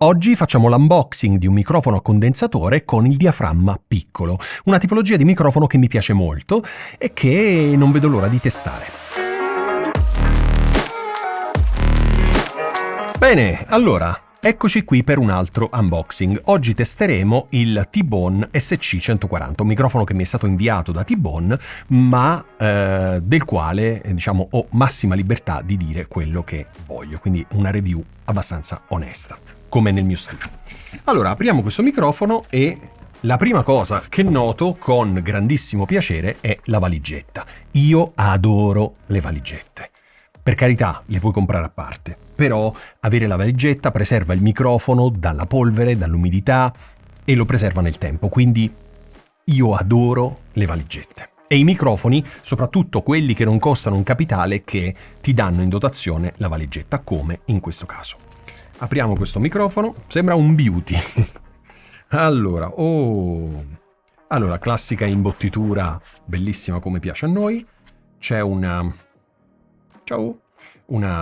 Oggi facciamo l'unboxing di un microfono a condensatore con il diaframma piccolo, una tipologia di microfono che mi piace molto e che non vedo l'ora di testare. Bene, allora, eccoci qui per un altro unboxing. Oggi testeremo il T-Bone SC140, un microfono che mi è stato inviato da T-Bone, ma del quale, ho massima libertà di dire quello che voglio, quindi una review abbastanza onesta, come nel mio stile. Allora, apriamo questo microfono e la prima cosa che noto con grandissimo piacere è la valigetta. Io adoro le valigette. Per carità, le puoi comprare a parte, però avere la valigetta preserva il microfono dalla polvere, dall'umidità e lo preserva nel tempo, quindi io adoro le valigette. E i microfoni, soprattutto quelli che non costano un capitale, che ti danno in dotazione la valigetta, come in questo caso. Apriamo questo microfono, sembra un beauty. Allora, classica imbottitura, bellissima come piace a noi. C'è una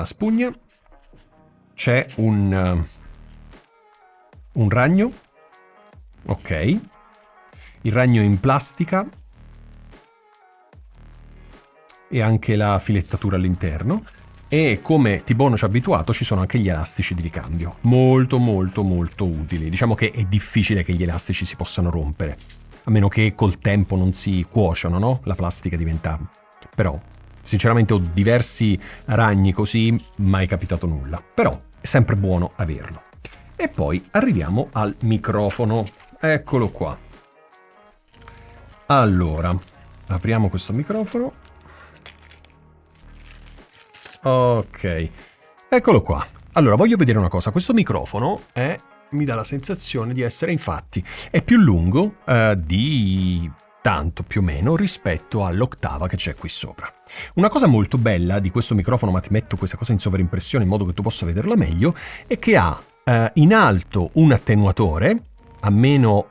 spugna, c'è un ragno, ok, il ragno in plastica e anche la filettatura all'interno, e come T-Bone ci ha abituato ci sono anche gli elastici di ricambio, molto utili. Diciamo che è difficile che gli elastici si possano rompere, a meno che col tempo non si cuociano, no? La plastica diventa... però... sinceramente ho diversi ragni così, mai capitato nulla. Però è sempre buono averlo. E poi arriviamo al microfono. Eccolo qua. Allora, apriamo questo microfono. Ok. Eccolo qua. Allora, voglio vedere una cosa. Questo microfono mi dà la sensazione di essere, infatti, è più lungo di... tanto più o meno rispetto all'ottava che c'è qui sopra. Una cosa molto bella di questo microfono, ma ti metto questa cosa in sovraimpressione in modo che tu possa vederla meglio, è che ha in alto un attenuatore a meno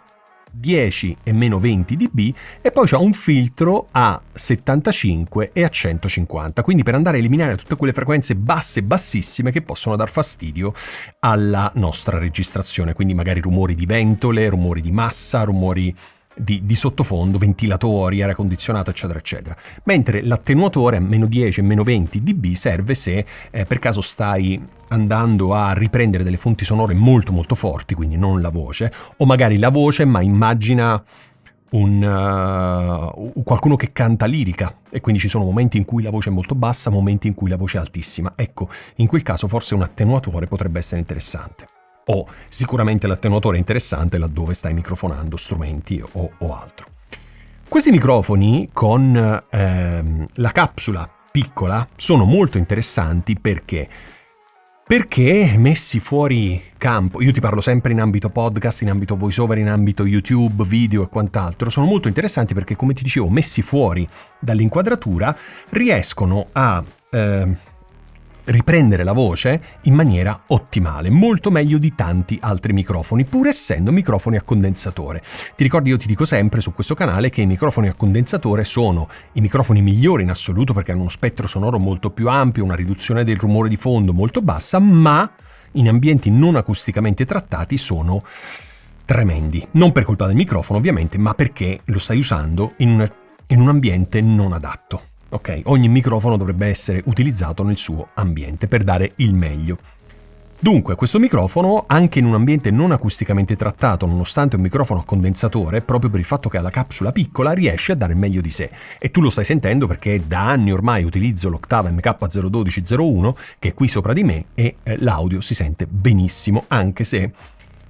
10 e meno 20 dB e poi c'ha un filtro a 75 e a 150, quindi per andare a eliminare tutte quelle frequenze basse e bassissime che possono dar fastidio alla nostra registrazione, quindi magari rumori di ventole, rumori di massa, rumori di sottofondo, ventilatori, aria condizionata, eccetera eccetera. Mentre l'attenuatore a meno 10 e meno 20 dB serve se per caso stai andando a riprendere delle fonti sonore molto forti, quindi non la voce, o magari la voce, ma immagina qualcuno che canta lirica e quindi ci sono momenti in cui la voce è molto bassa, momenti in cui la voce è altissima. Ecco, in quel caso forse un attenuatore potrebbe essere interessante. O sicuramente l'attenuatore è interessante laddove stai microfonando strumenti o altro. Questi microfoni con la capsula piccola sono molto interessanti perché messi fuori campo, io ti parlo sempre in ambito podcast, in ambito voiceover, in ambito YouTube, video e quant'altro, sono molto interessanti perché, come ti dicevo, messi fuori dall'inquadratura riescono a... riprendere la voce in maniera ottimale, molto meglio di tanti altri microfoni, pur essendo microfoni a condensatore. Ti ricordi, io ti dico sempre su questo canale che i microfoni a condensatore sono i microfoni migliori in assoluto perché hanno uno spettro sonoro molto più ampio, una riduzione del rumore di fondo molto bassa, ma in ambienti non acusticamente trattati sono tremendi. Non per colpa del microfono ovviamente, ma perché lo stai usando in un ambiente non adatto. Ok, ogni microfono dovrebbe essere utilizzato nel suo ambiente per dare il meglio. Dunque, questo microfono, anche in un ambiente non acusticamente trattato, nonostante un microfono a condensatore, proprio per il fatto che ha la capsula piccola, riesce a dare il meglio di sé. E tu lo stai sentendo perché da anni ormai utilizzo l'Octava MK01201, che è qui sopra di me, e l'audio si sente benissimo, anche se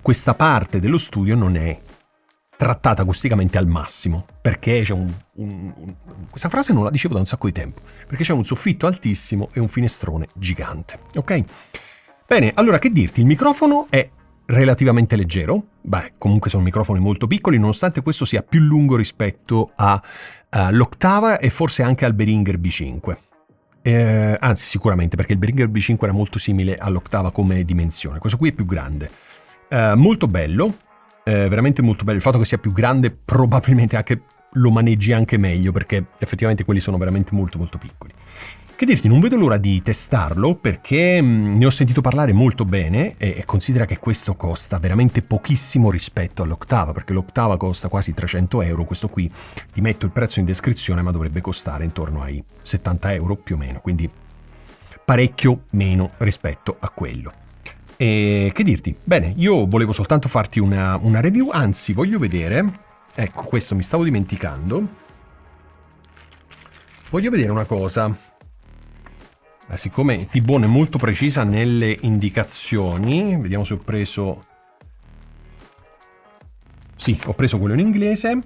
questa parte dello studio non è trattata acusticamente al massimo, perché c'è questa frase non la dicevo da un sacco di tempo, perché c'è un soffitto altissimo e un finestrone gigante, ok? Bene, allora che dirti, il microfono è relativamente leggero, comunque sono microfoni molto piccoli, nonostante questo sia più lungo rispetto all'Octava e forse anche al Behringer B5, anzi sicuramente, perché il Behringer B5 era molto simile all'Octava come dimensione, questo qui è più grande, molto bello. Veramente molto bello. Il fatto che sia più grande probabilmente anche lo maneggi anche meglio, perché effettivamente quelli sono veramente molto piccoli. Che dirti, non vedo l'ora di testarlo perché ne ho sentito parlare molto bene e considera che questo costa veramente pochissimo rispetto all'Octava, perché l'Octava costa quasi 300 euro, questo qui ti metto il prezzo in descrizione ma dovrebbe costare intorno ai 70 euro più o meno, quindi parecchio meno rispetto a quello. E che dirti? Bene, io volevo soltanto farti una review, anzi voglio vedere, ecco questo mi stavo dimenticando, voglio vedere una cosa. Siccome T-Bone è molto precisa nelle indicazioni, vediamo se ho preso... Sì, ho preso quello in inglese.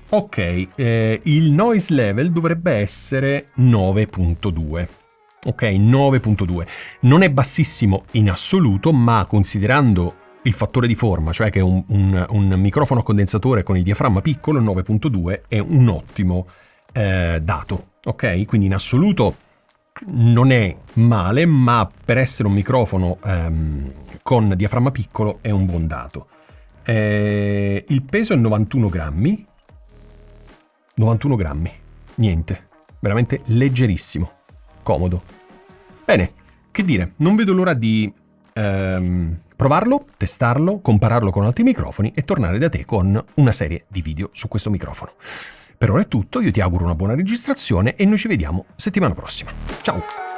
Ok, il noise level dovrebbe essere 9.2. Ok, 9.2. Non è bassissimo in assoluto, ma considerando il fattore di forma, cioè che è un microfono a condensatore con il diaframma piccolo, 9.2 è un ottimo dato, ok? Quindi in assoluto non è male, ma per essere un microfono con diaframma piccolo è un buon dato. Il peso è 91 grammi. 91 grammi, niente, veramente leggerissimo, comodo. Bene, che dire, non vedo l'ora di provarlo, testarlo, compararlo con altri microfoni e tornare da te con una serie di video su questo microfono. Per ora è tutto, io ti auguro una buona registrazione e noi ci vediamo settimana prossima. Ciao!